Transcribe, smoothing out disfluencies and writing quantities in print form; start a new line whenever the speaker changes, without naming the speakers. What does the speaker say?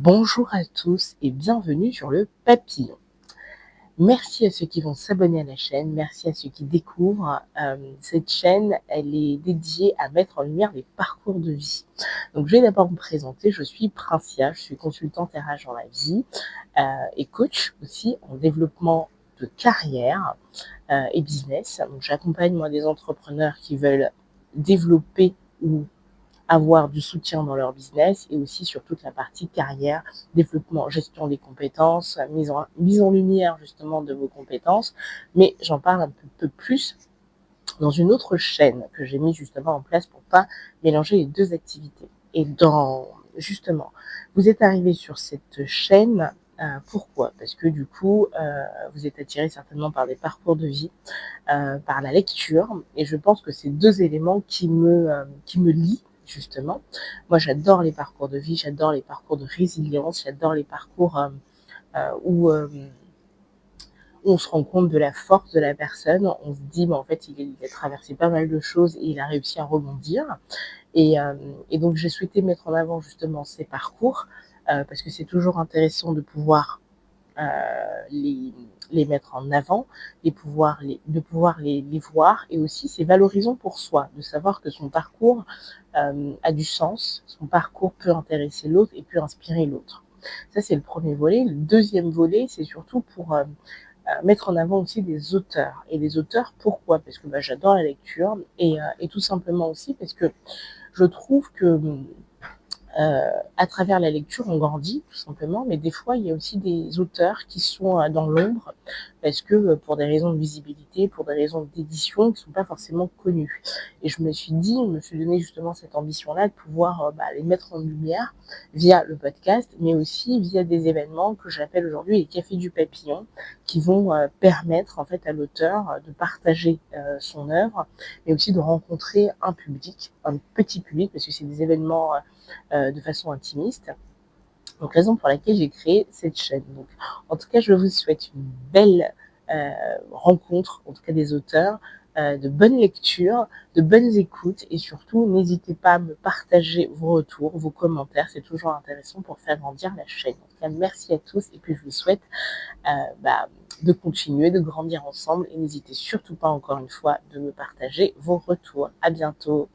Bonjour à tous et bienvenue sur le papillon. Merci à ceux qui vont s'abonner à la chaîne, merci à ceux qui découvrent. Cette chaîne, elle est dédiée à mettre en lumière les parcours de vie. Donc je vais d'abord me présenter, je suis Princia, je suis consultante RH dans la vie et coach aussi en développement de carrière et business. Donc j'accompagne moi des entrepreneurs qui veulent développer ou avoir du soutien dans leur business et aussi sur toute la partie carrière, développement, gestion des compétences, mise en lumière justement de vos compétences. Mais j'en parle un peu plus dans une autre chaîne que j'ai mis justement en place pour pas mélanger les deux activités. Et justement, vous êtes arrivé sur cette chaîne. Pourquoi? Parce que du coup, vous êtes attiré certainement par des parcours de vie, par la lecture, et je pense que c'est deux éléments qui me lient justement. Moi, j'adore les parcours de vie, j'adore les parcours de résilience, j'adore les parcours où on se rend compte de la force de la personne. On se dit, en fait, il a traversé pas mal de choses et il a réussi à rebondir. Et donc, j'ai souhaité mettre en avant justement ces parcours parce que c'est toujours intéressant de pouvoir les, les mettre en avant, de pouvoir les voir. Et aussi, c'est valorisant pour soi de savoir que son parcours a du sens, son parcours peut intéresser l'autre et peut inspirer l'autre. Ça, c'est le premier volet. Le deuxième volet, c'est surtout pour mettre en avant aussi des auteurs. Et les auteurs, pourquoi? Parce que j'adore la lecture et tout simplement aussi parce que je trouve que à travers la lecture, on grandit tout simplement, mais des fois, il y a aussi des auteurs qui sont dans l'ombre parce que pour des raisons de visibilité, pour des raisons d'édition, qui ne sont pas forcément connus. Et je me suis donné justement cette ambition-là de pouvoir les mettre en lumière via le podcast, mais aussi via des événements que j'appelle aujourd'hui les cafés du papillon, qui vont permettre en fait à l'auteur de partager son œuvre, mais aussi de rencontrer un public, un petit public, parce que c'est des événements de façon intimiste. Donc, raison pour laquelle j'ai créé cette chaîne. Donc, en tout cas, je vous souhaite une belle rencontre, en tout cas des auteurs, de bonnes lectures, de bonnes écoutes et surtout, n'hésitez pas à me partager vos retours, vos commentaires. C'est toujours intéressant pour faire grandir la chaîne. En tout cas, merci à tous et puis je vous souhaite de continuer, de grandir ensemble et n'hésitez surtout pas encore une fois de me partager vos retours. À bientôt.